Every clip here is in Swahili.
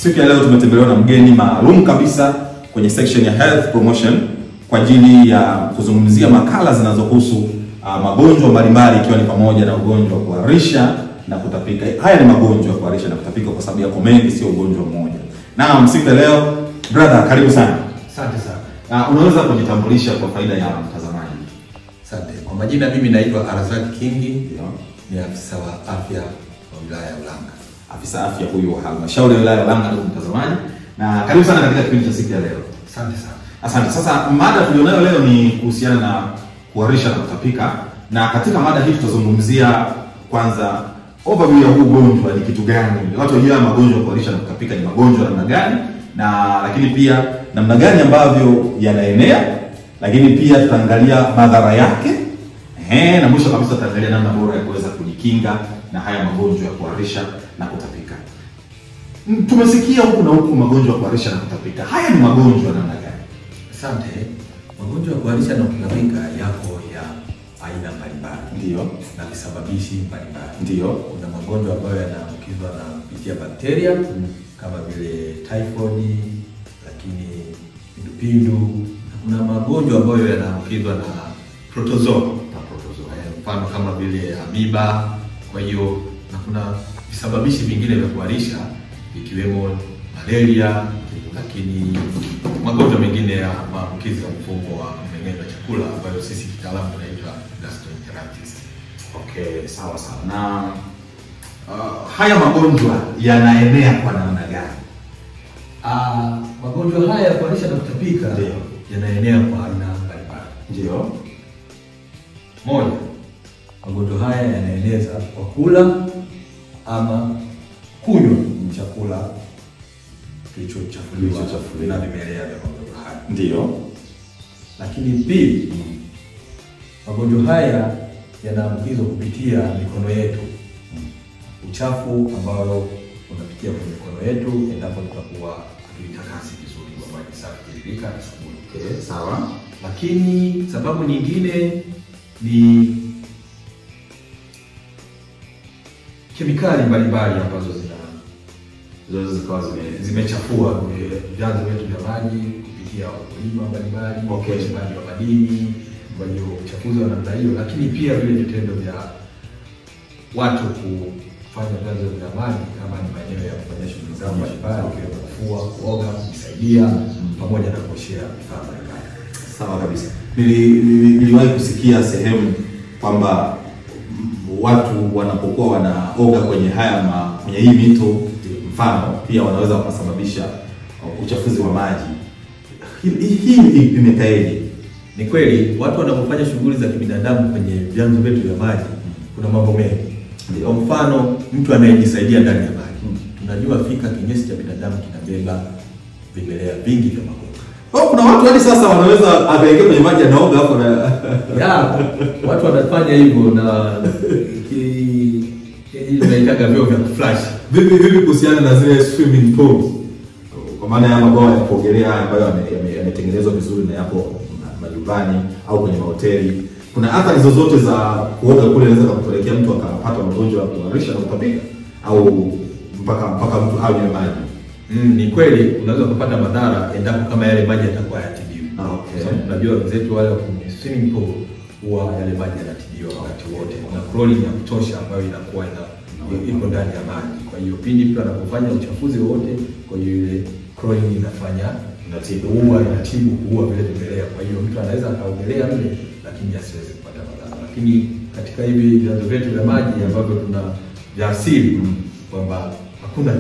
Siku ya leo tumetembelewa na mgeni maalum kabisa kwenye section ya health promotion kwa ajili ya kuzungumzia makala zinazohusu magonjwa mbalimbali, ikiwa ni pamoja na ugonjwa wa kuharisha na kutapika. Haya ni magonjwa ya kuharisha na kutapika kwa sababu yako mengi, sio ugonjwa mmoja. Na siku ya leo brother, karibu sana. Asante sana. Unaweza kujitambulisha kwa faida ya mtazamaji? Asante. Kwa majina mimi naitwa Arazaki Kingi, ni afisa wa afya wa wilaya ya Ulanga. Afisa afya huyu wa halmashauri ya wilaya ya Ulanga, ndugu mtazamaji. Na karibu sana katika kipindi cha siku ya leo. Asante sana. Asante. Sasa mada tulionayo leo ni kuhusiana na kuharisha na kutapika. Na katika mada hii tutazungumzia kwanza overview ya huu ugonjwa ni kitu gani. Watu wajua magonjwa ya kuharisha na kutapika ni magonjwa namna gani, na lakini pia namna gani ambavyo yanaenea, lakini pia tutaangalia madhara yake. Na mwisho kabisa tutaangalia namna bora ya kuweza kujikinga na haya magonjwa ya kuharisha na kutapika. Tumesikia huku na huku magonjwa ya kuharisha na kutapika. Haya ni magonjwa namna gani? Asante. Magonjwa ya kuharisha na kutapika yako ya aina mbalimbali. Ndio. Na visababishi mbalimbali. Ndio. Kuna magonjwa ambayo yanaambukizwa na kupitia bakteria kama vile typhoid, lakini kipindupindu. Kuna magonjwa ambayo yanaambukizwa na protozoa. Mfano kama vile amoeba. Kwa hiyo na kuna visababishi vingine vya kuharisha ikiwemo malaria, lakini magonjwa mengine ya maambukizi ya mfumo wa mmeng'enyo wa chakula ambayo sisi kitaalamu tunaita gastroenteritis. Okay, sawa sawa. Na haya magonjwa yanaenea kwa namna gani? Magonjwa haya ya kuharisha na kutapika yanaenea kwa aina mbalimbali. Ndio. Moja, magonjwa haya yanaeneza kwa kula ama kunywa chakula kilichochafuliwa na vimelea vya magonjwa haya. Ndio. Lakini pili, magonjwa haya yanaambukizwa kupitia mikono yetu. Uchafu ambao unapitia kwenye mikono yetu endapo tutakuwa hatuitakasi vizuri kwa maji safi, tiririka na sabuni. Okay, sawa. Lakini sababu nyingine ni kemikali mbalimbali ambazo zimechafua vyanzo vyetu vya maji kupitia wakulima mbalimbali, uchimbaji wa madini, kwa hiyo uchafuzi wa namna hiyo. Lakini pia vile vitendo vya watu kufanya vyanzo vya maji kama ni maeneo ya kufanya shughuli zao mbalimbali, ikiwemo kufua, kuoga, kujisaidia pamoja na kuoshea vifaa mbalimbali. Sawa kabisa. Niliwahi kusikia sehemu kwamba watu wanapokuwa wanaoga kwenye kwenye hii mito mfano, pia wanaweza kusababisha uchafuzi wa maji. Hii imekaeje? Ni kweli watu wanapofanya shughuli za kibinadamu kwenye vyanzo vyetu vya maji kuna mambo mengi. Kwa mfano, mtu anayejisaidia ndani ya maji. Tunajua fika kinyesi cha binadamu kinabeba vimelea vingi vya magonjwa. Kuna watu hadi sasa wanaweza akaingia kwenye maji anaoga hapo na watu wanafanya hivyo na tunaitaga vyoo vya flash. Vipi kuhusiana na zile swimming pools? Kwa maana ya mabwawa ya kuogelea ambayo yametengenezwa vizuri na yapo majumbani au kwenye mahoteli. Kuna athari zozote za kuoga kule inaweza kupelekea mtu akapata magonjwa ya kuharisha na kutapika au mpaka mtu anywe maji? Ni kweli unaweza kupata madhara endapo kama yale maji yatakuwa hayatibiwi. Okay. Sababu tunajua wenzetu wale wa swimming pool huwa yale maji yanatibiwa wakati wote. Kuna chlorine ya kutosha ambayo inakuwa iko ndani ya maji. Kwa hiyo pindi mtu anapofanya uchafuzi wote, kwa hiyo ile chlorine inafanya inatibu kuua vile vimelea. Kwa hiyo mtu anaweza akaogelea mle lakini asiweze kupata madhara. Lakini katika hivi vyanzo vyetu vya maji ambavyo tuna vya asili kwamba hakuna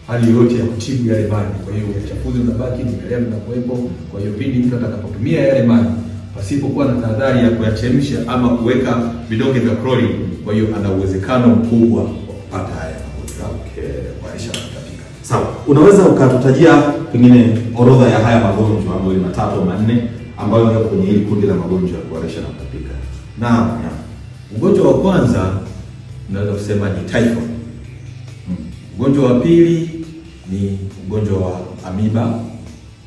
hali yoyote ya kutibu yale maji. Kwa hiyo uchafuzi unabaki, vimelea vinakuwepo. Kwa hiyo pindi mtu atakapotumia yale maji pasipokuwa na tahadhari ya kuyachemsha ama kuweka vidonge vya chlorine, kwa hiyo ana uwezekano mkubwa wa kupata haya magonjwa ya kuharisha na kutapika. Sawa. Unaweza ukatutajia pengine orodha ya haya magonjwa ambayo ni 3 au 4 ambayo yako kwenye hili kundi la magonjwa ya kuharisha na kutapika? Naam. Ugonjwa wa kwanza tunaweza kusema ni typhoid. Ugonjwa wa pili ni ugonjwa wa amoeba,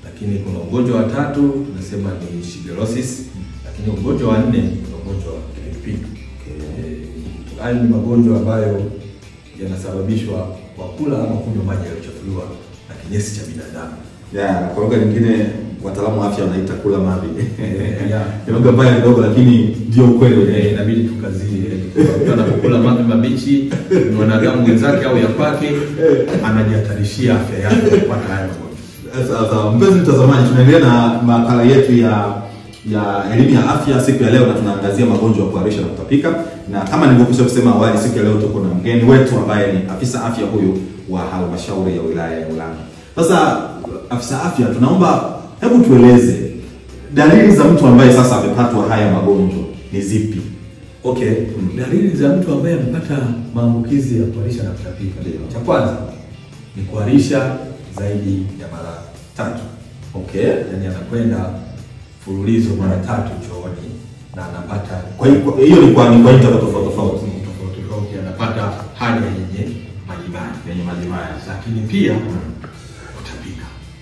lakini kuna ugonjwa wa tatu tunasema ni shigellosis, lakini ugonjwa wa 4 ni ugonjwa wa kipindupindu. Haya ni magonjwa ambayo yanasababishwa kwa kula ama kunywa maji yaliyochafuliwa. kilichochafuliwa na kinyesi cha binadamu. Kwa lugha nyingine wataalamu wa afya wanaita kula mavi. Ni lugha mbaya kidogo, lakini ndio ukweli. Inabidi tukazie. Mtu anapokula mavi mabichi, ni wanadamu wenzake au ya kwake, anajihatarishia afya yake kupata haya magonjwa. Sasa mpenzi mtazamaji, tunaendelea na makala yetu ya elimu ya afya siku ya leo, na tunaangazia magonjwa ya kuharisha na kutapika. Na kama nilivyokwisha kusema awali, siku ya leo tuko na mgeni wetu ambaye ni afisa afya huyu wa halmashauri ya wilaya ya Ulanga. Sasa afisa afya, tunaomba hebu tueleze dalili za mtu ambaye sasa amepatwa haya magonjwa ni zipi? Dalili za mtu ambaye amepata maambukizi ya kuharisha na kutapika. Cha kwanza ni kuharisha zaidi ya mara 3. Yaani anakwenda fululizo mara 3 chooni na anapata, kwa hiyo ni kwa tofauti, anapata hali yenye majimaji, lakini pia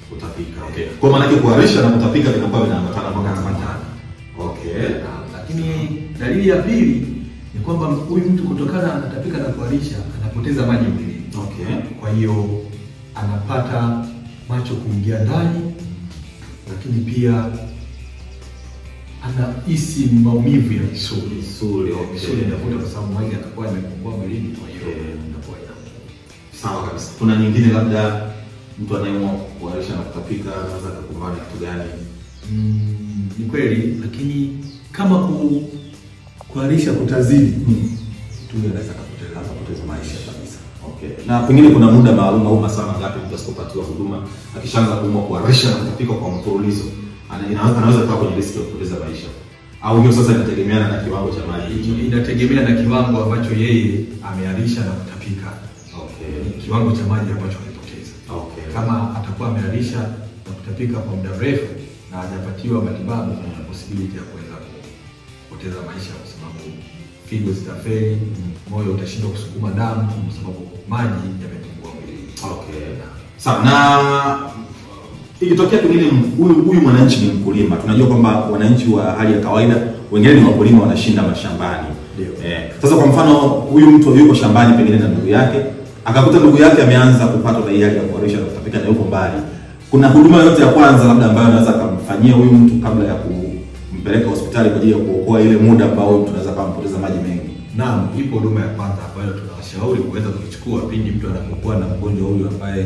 kutapika. Kwa maana yake kuharisha na kutapika vinakuwa vinaambatana kwa wakati mmoja. Lakini dalili ya pili ni kwamba huyu mtu kutokana na kutapika na kuharisha anapoteza maji mwilini. Kwa hiyo anapata macho kuingia ndani, lakini pia anahisi maumivu ya misuli. Misuli inavuta kwa sababu maji yanakuwa yamepungua mwilini, kwa hiyo inakuwa sawa kabisa. Kuna nyingine labda mtu anayeumwa kuharisha na kutapika anaweza kukumbana na kitu gani? Ni kweli, lakini kama kuharisha kutazidi, mtu anaweza kupoteza maisha kabisa. Na pengine kuna muda maalum au masaa mangapi mtu asipopatiwa huduma akishaanza kuumwa kuharisha na kutapika kwa mfululizo anaweza kuwa kwenye riski ya kupoteza maisha? Au hiyo sasa inategemeana na kiwango cha maji? Inategemea na kiwango ambacho yeye ameharisha na kutapika. Kiwango cha maji ambacho amepoteza. Kama atakuwa ameharisha na kutapika kwa muda mrefu na hajapatiwa matibabu, kuna possibility ya kuweza kupoteza maisha, kwa sababu figo zitafeli, moyo utashindwa kusukuma damu kwa sababu maji yamepungua mwilini. Sawa. Na ikitokea pengine huyu mwananchi ni mkulima, tunajua kwamba wananchi wa hali ya kawaida wengine ni wakulima, wanashinda mashambani. Sasa kwa mfano huyu mtu yuko shambani pengine na ndugu yake, akakuta ndugu yake ameanza kupata na hali ya kuharisha na kutapika na yuko mbali, kuna huduma yote ya kwanza labda ambayo anaweza kumfanyia huyu mtu kabla ya kumpeleka hospitali kwa ajili ya kuokoa ile muda ambao mtu anaweza kumpoteza maji mengi? Naam, ipo huduma ya kwanza ambayo tunawashauri kuweza kuichukua pindi mtu anapokuwa na mgonjwa huyu ambaye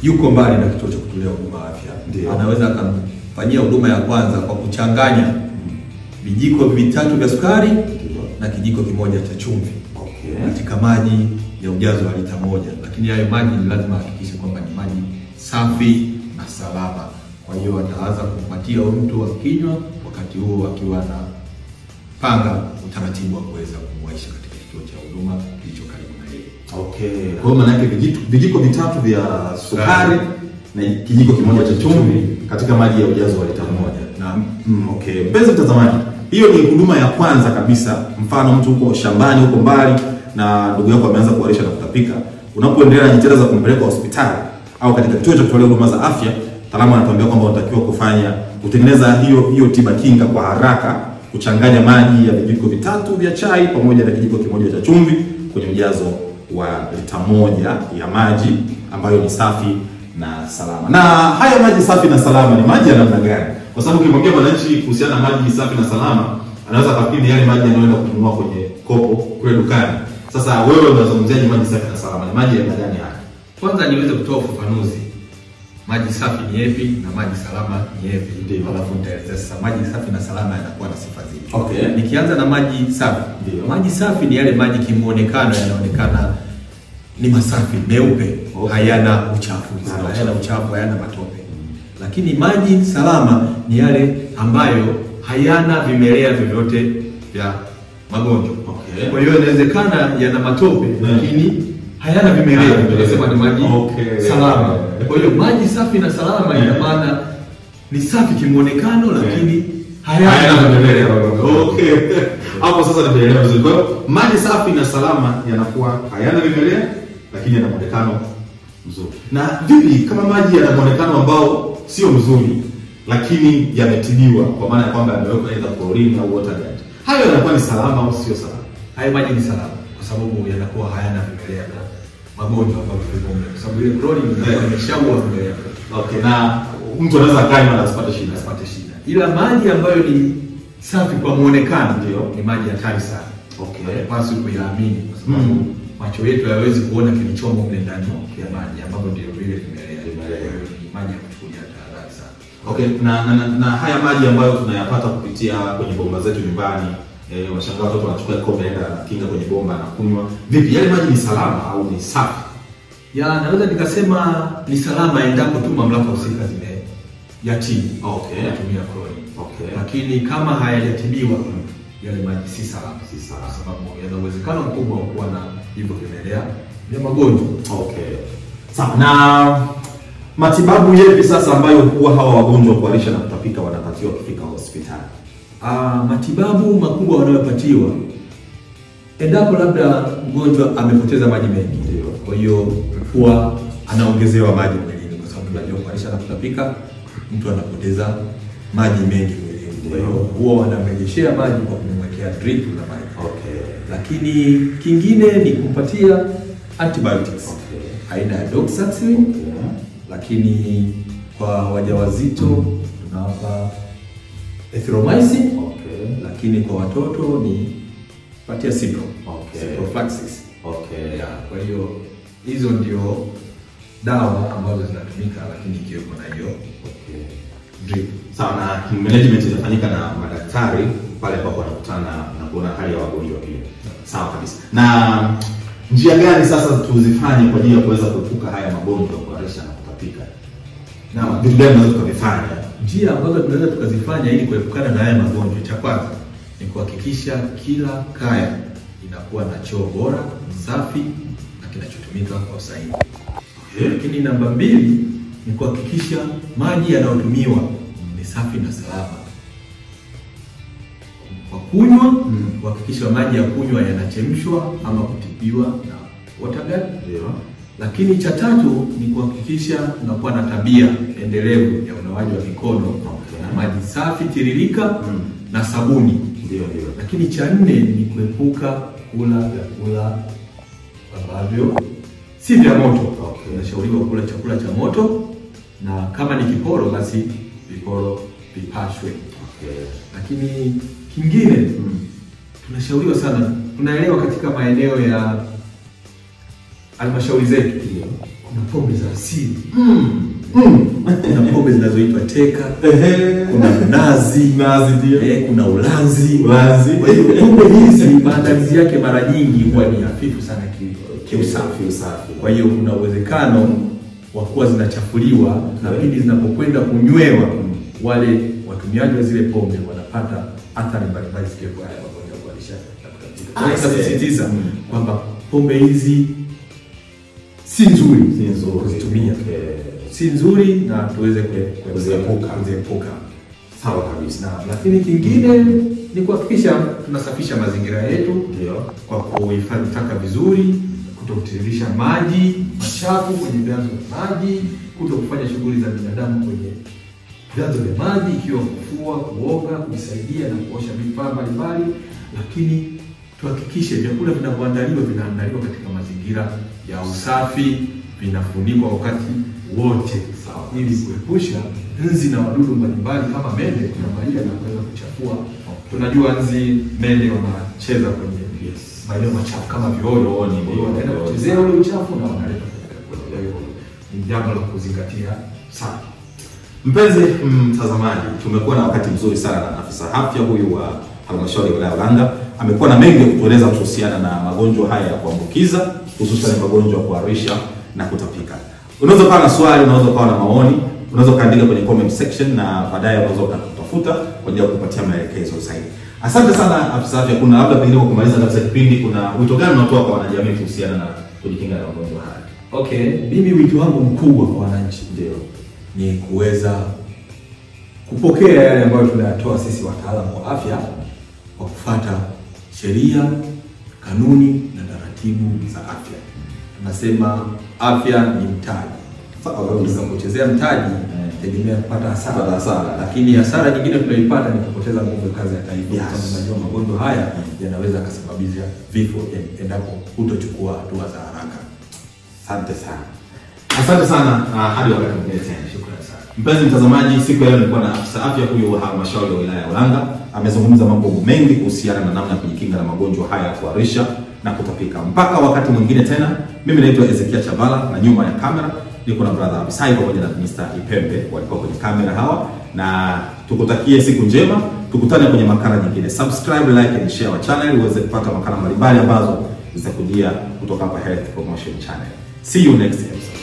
yuko mbali na kituo cha kutolea huduma afya. Anaweza akamfanyia huduma ya kwanza kwa kuchanganya vijiko 3 vya sukari na kijiko 1 cha chumvi katika maji ya ujazo wa lita 1. Lakini hayo maji ni lazima hakikishe kwamba ni maji safi na salama. Kwa hiyo ataanza kumpatia mtu akinywa, wakati huo akiwa na panga utaratibu wa kuweza kumwaisha katika kituo cha huduma kilicho karibu na yeye. Kwa hiyo maana yake vijiko 3 vya sukari na kijiko 1 cha chumvi katika maji ya ujazo wa lita 1. Mpenzi mtazamaji, hiyo ni huduma ya kwanza kabisa. Mfano mtu uko shambani, uko mbali na ndugu yako ameanza kuharisha na kutapika, unapoendelea na jitihada za kumpeleka hospitali au katika kituo cha kutolea huduma za afya, taalamu anatuambia kwamba unatakiwa kutengeneza hiyo tiba kinga kwa haraka, kuchanganya maji ya vijiko 3 vya chai pamoja na kijiko 1 cha chumvi kwenye ujazo wa lita 1 ya maji ambayo ni safi na salama. Na haya maji safi na salama ni maji ya namna gani? Kwa sababu ukimwambia mwananchi kuhusiana na maji safi na salama, anaweza kufikiri yale maji anayoenda kununua kwenye kopo kule dukani. Sasa wewe unazungumziaje maji safi na salama? Ni maji ya aina gani haya? Kwanza niweze kutoa ufafanuzi. Maji safi ni yapi na maji salama ni yapi? Alafu nitaeleza sasa maji safi na salama yanakuwa na sifa zipi. Nikianza na maji safi. Maji safi ni yale maji kimuonekano yanaonekana ni masafi, meupe, hayana uchafu, hayana matope. Lakini maji salama ni yale ambayo hayana vimelea vyovyote vya magonjwa. Kwa hiyo inawezekana yana matope lakini hayana vimelea, tunasema ni maji salama. Kwa hiyo maji safi na salama ina maana ni safi kimuonekano lakini hayana vimelea. Hapo sasa nimeelewa vizuri. Kwa hiyo maji safi na salama yanakuwa hayana vimelea lakini yana muonekano mzuri. Na vipi kama maji yana muonekano ambao sio mzuri lakini yametibiwa, kwa maana ya kwamba yamewekwa aidha chlorine au water guard, hayo yanakuwa ni salama au sio salama? Hayo maji ni salama kwa sababu yanakuwa hayana vimelea magonjwa ambayo tulipoongea, kwa sababu ile chlorine imeshaua mmea. Okay, na mtu anaweza kanywa na asipate shida. Ila maji ambayo ni safi kwa muonekano ni maji hatari sana. Okay. Basi kuyaamini kwa sababu macho yetu hayawezi kuona kilichomo mle ndani ya maji ambapo ndio vile vimelea. Ni maji ya kuchukulia tahadhari sana. Okay, na haya maji ambayo tunayapata kupitia kwenye bomba zetu nyumbani, washangaa watoto wanachukua kombe na kinga kwenye bomba na kunywa. Vipi, yale maji ni salama au ni safi? Naweza nikasema ni salama endapo tu mamlaka husika yatii. Okay. Yatumia chlorine. Okay. Lakini kama hayajatibiwa yale maji si salama, sababu yana uwezekano mkubwa wa kuwa na hivyo vimelea vya magonjwa. Okay. Sawa. Na matibabu yepi sasa ambayo huwa hawa wagonjwa kuharisha na kutapika wanapatiwa kufika hospitali? Matibabu makubwa wanayopatiwa endapo labda mgonjwa amepoteza maji mengi. Kwa hiyo huwa anaongezewa maji mwilini, kwa sababu tunajua kuharisha na kutapika mtu anapoteza maji mengi mwilini. Kwa hiyo huwa wanamrejeshea maji kwa kumwekea drip na maji. Okay. Lakini kingine ni kumpatia antibiotics. Okay. Aina ya doxycycline. Okay. Lakini kwa wajawazito tunawapa erythromycin. Okay. Lakini kwa watoto ni patia cipro. Okay. Ciprofloxacin. Okay. Kwa hiyo hizo ndio dawa ambazo zinatumika, lakini ikiwepo na hiyo drip. Sawa. Na management inafanyika na madaktari pale ambapo wanakutana na kuona hali ya wagonjwa pia. Sawa kabisa. Na njia gani sasa tuzifanye kwa ajili ya kuweza kuepuka haya magonjwa kuharisha na kutapika? Na vitu gani tunaweza tukavifanya? Njia ambazo tunaweza tukazifanya ili kuepukana na haya magonjwa, cha kwanza ni kuhakikisha kila kaya inakuwa na choo bora, safi na kinachotumika kwa usahihi. Lakini namba 2 ni kuhakikisha maji yanayotumiwa ni safi na salama. Kwa kunywa, kuhakikisha maji ya kunywa yanachemshwa ama kutibiwa na water guard. Lakini cha 3 ni kuhakikisha tunakuwa na tabia endelevu ya unawaji wa mikono na maji safi tiririka na sabuni. Lakini cha 4 ni kuepuka kula vyakula ambavyo si vya moto. Tunashauriwa kula chakula cha moto, na kama ni kiporo basi viporo vipashwe. Lakini kingine tunashauriwa sana, tunaelewa katika maeneo ya halmashauri zetu kuna pombe za asili. Kuna pombe zinazoitwa teka, kuna nazi ndio, kuna ulanzi. Kwa hiyo pombe hizi maandalizi yake mara nyingi huwa ni hafifu sana kiusafi. Kwa hiyo kuna uwezekano wa kuwa zinachafuliwa, na pindi zinapokwenda kunywewa wale watumiaji wa zile pombe wanapata athari mbalimbali zikiwepo haya magonjwa kuharisha na kutapika. Tunasisitiza kwamba pombe hizi si nzuri kuzitumia. Si nzuri na tuweze kuziepuka. Sawa kabisa. Lakini kingine ni kuhakikisha tunasafisha mazingira yetu kwa kuhifadhi taka vizuri, kutotiririsha maji machafu kwenye vyanzo vya maji, kutofanya shughuli za binadamu kwenye vyanzo vya maji, ikiwa kufua, kuoga, kujisaidia na kuosha vifaa mbalimbali. Lakini tuhakikishe vyakula vinavyoandaliwa vinaandaliwa katika mazingira ya usafi, vinafunikwa wakati wote, ili kuepusha nzi na wadudu mbalimbali kama mende kuingia na kuweza kuchafua. Tunajua nzi, mende wanacheza kwenye maeneo machafu kama vioo, wanaenda kuchezea ule uchafu na wanaleta katika hiyo. Ni jambo la kuzingatia sana. Mpenzi mtazamaji, tumekuwa na wakati mzuri sana na afisa afya huyu wa halmashauri ya wilaya ya Ulanga. Amekuwa na mengi ya kutueleza kuhusiana na magonjwa haya ya kuambukiza, hususan magonjwa ya kuharisha na kutapika. Unaweza kuwa na swali, unaweza kuwa na maoni, unaweza kaandika kwenye comment section, na baadaye unaweza kutafuta kwa ajili ya kupatia maelekezo zaidi. Asante sana afisa afya. Kuna labda pengine kwa kumaliza kabisa kipindi, kuna wito gani unatoa kwa wanajamii kuhusiana na kujikinga na magonjwa haya? Okay, mimi wito wangu mkubwa kwa wananchi ni kuweza kupokea yale ambayo tunayatoa sisi wataalamu wa afya kwa kufuata sheria, kanuni na taratibu za afya. Tunasema afya ni mtaji. Unapochezea mtaji tegemea kupata hasara. Lakini hasara nyingine tunaipata ni kupoteza nguvu kazi ya taifa. Kwa sababu tunajua magonjwa haya yanaweza kusababisha vifo endapo hutochukua hatua za haraka. Asante sana. Asante sana, hadi wakati mwingine tena. Shukrani sana. Mpenzi mtazamaji, siku ya leo nilikuwa na afisa afya huyu wa halmashauri ya wilaya ya Ulanga. Amezungumza mambo mengi kuhusiana na namna ya kujikinga na magonjwa haya ya kuharisha na kutapika. Mpaka wakati mwingine tena, mimi naitwa Ezekia Chavala na nyuma ya kamera niko na brother Abisai pamoja na Mr. Ipembe walikuwa kwenye kamera hawa, na tukutakie siku njema. Tukutane kwenye makala nyingine. Subscribe, like and share our channel uweze kupata makala mbalimbali ambazo zitakujia kutoka hapa Health Promotion Channel. See you next episode.